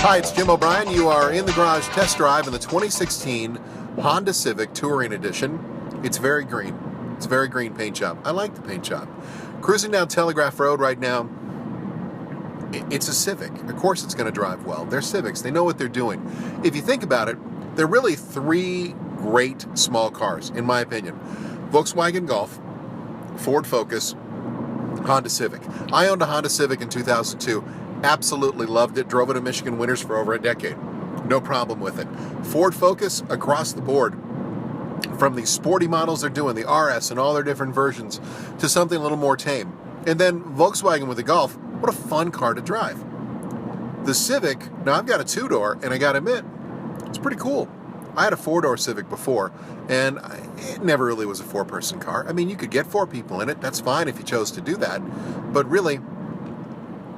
Hi, it's Jim O'Brien. You are in the garage test drive in the 2016 Honda Civic Touring Edition. It's very green. It's a very green paint job. I like the paint job. Cruising down Telegraph Road right now. It's a Civic. Of course it's going to drive well. They're Civics. They know what they're doing. If you think about it, there are really three great small cars, in my opinion. Volkswagen Golf, Ford Focus, Honda Civic. I owned a Honda Civic in 2002. Absolutely loved it. Drove it in Michigan winters for over a decade. No problem with it. Ford Focus across the board, from the sporty models they're doing, the RS and all their different versions, to something a little more tame. And then Volkswagen with the Golf, what a fun car to drive. The Civic, now I've got a two-door, and I gotta admit, it's pretty cool. I had a four-door Civic before, and it never really was a four-person car. I mean, you could get four people in it. That's fine if you chose to do that. But really,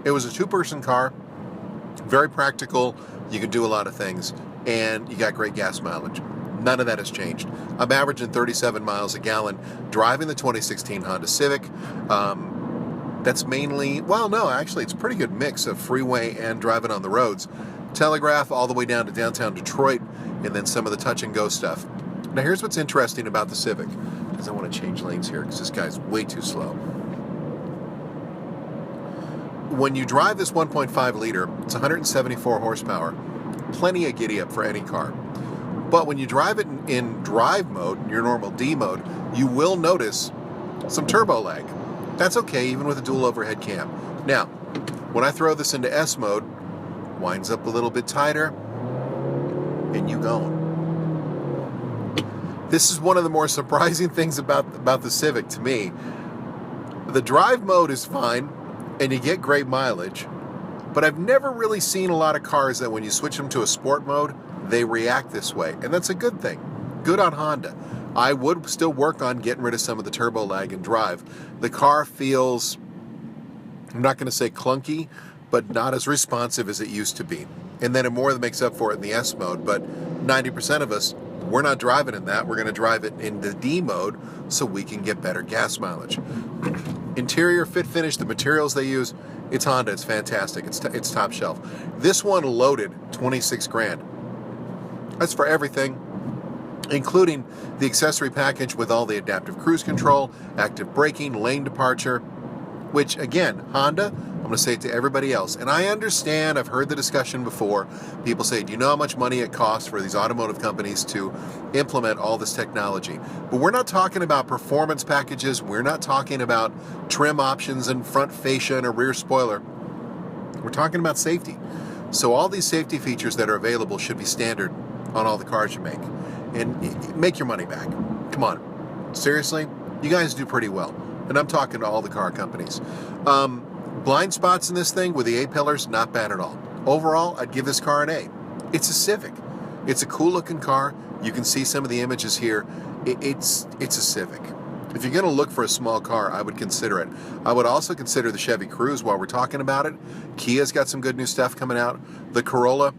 it was a two-person car, very practical. You could do a lot of things, and you got great gas mileage. None of that has changed. I'm averaging 37 miles a gallon driving the 2016 Honda Civic. That's mainly, well, no, actually, it's a pretty good mix of freeway and driving on the roads. Telegraph all the way down to downtown Detroit, and then some of the touch-and-go stuff. Now, here's what's interesting about the Civic, because I want to change lanes here, because this guy's way too slow. When you drive this 1.5 liter, it's 174 horsepower, plenty of giddy up for any car. But when you drive it in drive mode, your normal D mode, you will notice some turbo lag. That's okay, even with a dual overhead cam. Now, when I throw this into S mode, winds up a little bit tighter, and you going. This is one of the more surprising things about the Civic to me. The drive mode is fine, and you get great mileage, but I've never really seen a lot of cars that when you switch them to a sport mode, they react this way, and that's a good thing. Good on Honda. I would still work on getting rid of some of the turbo lag and drive. The car feels, I'm not going to say clunky, but not as responsive as it used to be. And then it more than makes up for it in the S mode, but 90% of us, we're not driving in that. We're going to drive it in the D mode so we can get better gas mileage. Interior, fit, finish, the materials they use, it's Honda. It's fantastic. It's top shelf. This one loaded 26 grand. That's for everything, including the accessory package with all the adaptive cruise control, active braking, lane departure, which again, Honda, I'm going to say it to everybody else, and I understand, I've heard the discussion before, people say, do you know how much money it costs for these automotive companies to implement all this technology? But we're not talking about performance packages, we're not talking about trim options and front fascia and a rear spoiler. We're talking about safety. So all these safety features that are available should be standard on all the cars you make. And make your money back. Come on. Seriously? You guys do pretty well. And I'm talking to all the car companies. Blind spots in this thing with the A-pillars, not bad at all. Overall, I'd give this car an A. It's a Civic. It's a cool-looking car. You can see some of the images here. It's a Civic. If you're going to look for a small car, I would consider it. I would also consider the Chevy Cruze while we're talking about it. Kia's got some good new stuff coming out. The Corolla,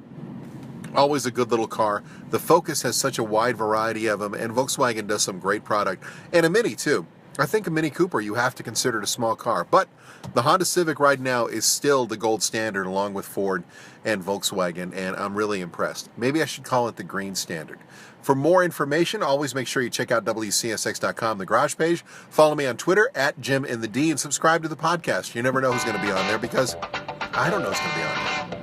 always a good little car. The Focus has such a wide variety of them, and Volkswagen does some great product. And a Mini, too. I think a Mini Cooper you have to consider it a small car. But the Honda Civic right now is still the gold standard along with Ford and Volkswagen, and I'm really impressed. Maybe I should call it the green standard. For more information, always make sure you check out WCSX.com, the garage page. Follow me on Twitter, @JimInTheD, and subscribe to the podcast. You never know who's going to be on there because I don't know who's going to be on there.